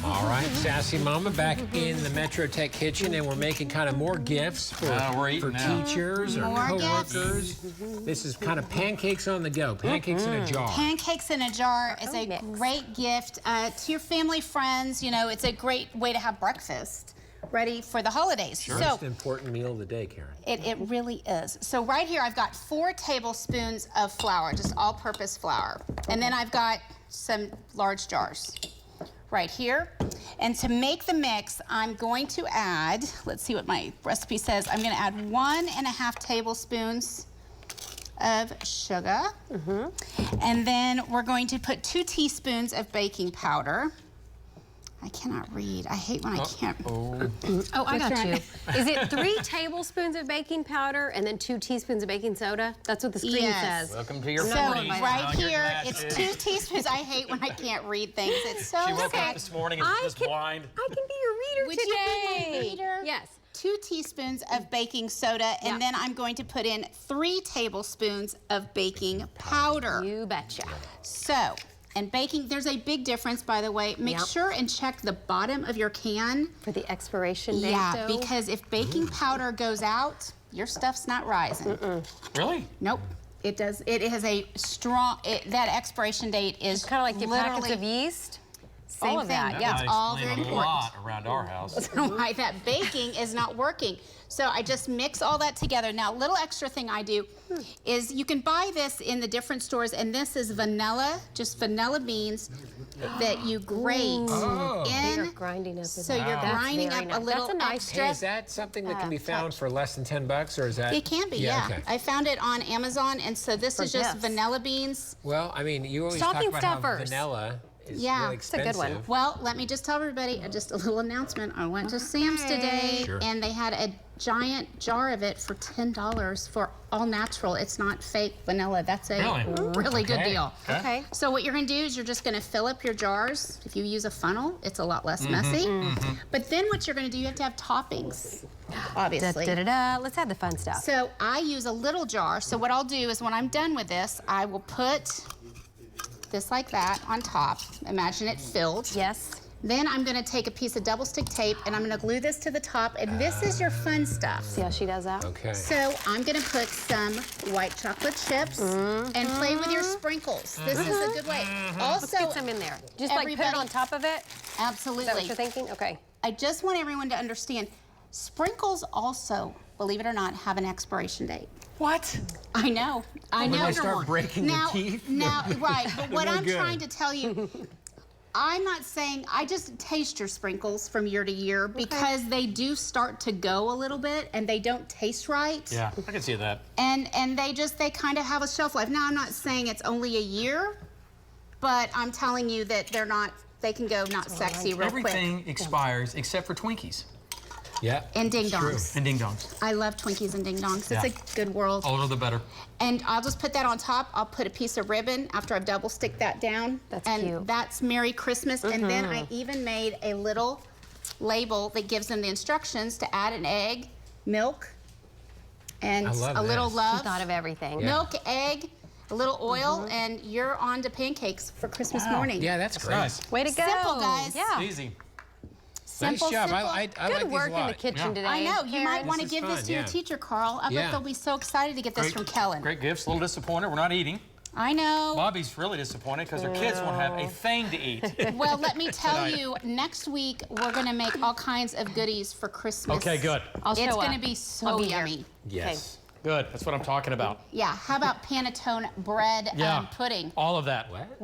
All right, Sassy Mama back in the Metro Tech kitchen, and we're making kind of more gifts for teachers or co-workers. This is kind of pancakes on the go, pancakes in a jar. Pancakes in a jar is a great gift to your family, friends. You know, it's a great way to have breakfast ready for the holidays. Sure. Most important meal of the day, Karen. It really is. So right here, I've got 4 tablespoons of flour, just all-purpose flour. And then I've got some large jars right here. And to make the mix, I'm going to add, let's see what my recipe says, I'm going to add 1.5 tablespoons of sugar. And then we're going to put 2 teaspoons of baking powder. I cannot read. I hate when I can't. Oh, I got you. Is it 3 tablespoons of baking powder and then 2 teaspoons of baking soda? That's what the screen says. Welcome to your So morning. right here, it's 2 teaspoons. I hate when I can't read things. It's so She woke up this morning and was just blind. I can be your reader Would today. you be my reader? Yes. 2 teaspoons of baking soda, and then I'm going to put in 3 tablespoons of baking powder. You betcha. So, and baking, there's a big difference, by the way. Make sure and check the bottom of your can. For the expiration date, Yeah, because if baking powder goes out, your stuff's not rising. Really? Nope. It does. It has a strong, that expiration date is kind of like your packets literally of yeast. same all of thing. that, Yeah, it's all Explain very a important. lot around our house. Why that baking is not working. So I just mix all that together. Now, little extra thing I do is you can buy this in the different stores, and this is vanilla, just vanilla beans that you grate in. You're grinding up. So you're grinding up a little extra. Hey, is that something that can be found for less than $10, or is that? It can be, yeah. Okay. I found it on Amazon, and so this is just vanilla beans. Well, I mean, you always Stocking talk about how stuffers. vanilla is Yeah, really it's a expensive. good one. Well, let me just tell everybody, just a little announcement. I went to Sam's today, and they had a giant jar of it for $10 for all natural. It's not fake vanilla. That's a really good deal. Okay. So what you're going to do is you're just going to fill up your jars. If you use a funnel, it's a lot less messy. But then what you're going to do, you have to have toppings, obviously. Let's add the fun stuff. So I use a little jar. So what I'll do is when I'm done with this, I will put this like that on top. Imagine it filled. Yes. Then I'm gonna take a piece of double stick tape and I'm gonna glue this to the top, and this is your fun stuff. See how she does that? Okay. So I'm gonna put some white chocolate chips and play with your sprinkles. This is a good way. Also, Let's get some in there. Just like put it on top of it? Absolutely. Is that what you're thinking? Okay. I just want everyone to understand, sprinkles also, believe it or not, have an expiration date. What? I know. I know. When they start breaking your teeth? Now, right, but what I'm good. trying to tell you, I'm not saying, I just taste your sprinkles from year to year because they do start to go a little bit and they don't taste right. Yeah, I can see that. And they kind of have a shelf life. Now, I'm not saying it's only a year, but I'm telling you that they can go not sexy real quick. Everything expires except for Twinkies. Yeah. And ding dongs. And ding dongs. I love Twinkies and ding dongs. It's a good world. Older the better. And I'll just put that on top. I'll put a piece of ribbon after I've double sticked that down. That's and cute. That's Merry Christmas. And then I even made a little label that gives them the instructions to add an egg, milk, and a little love. She thought of everything. Milk, egg, a little oil, and you're on to pancakes for Christmas morning. Yeah, that's great. Nice. Way to go. Simple, guys. Yeah. Easy. Simple, nice job. simple. I Good like these work a lot. in the kitchen today. I know. You might want to This is give this fun, to your teacher, Carl. I bet they'll be so excited to get this from Kellen. Great gifts. A little disappointed. We're not eating. I know. Bobby's really disappointed because her kids won't have a thing to eat. Well, let me tell you, next week we're going to make all kinds of goodies for Christmas. Okay, good. It's going to be so yummy. Yes. Good. That's what I'm talking about. Yeah. How about panettone bread Yeah. pudding? All of that. What?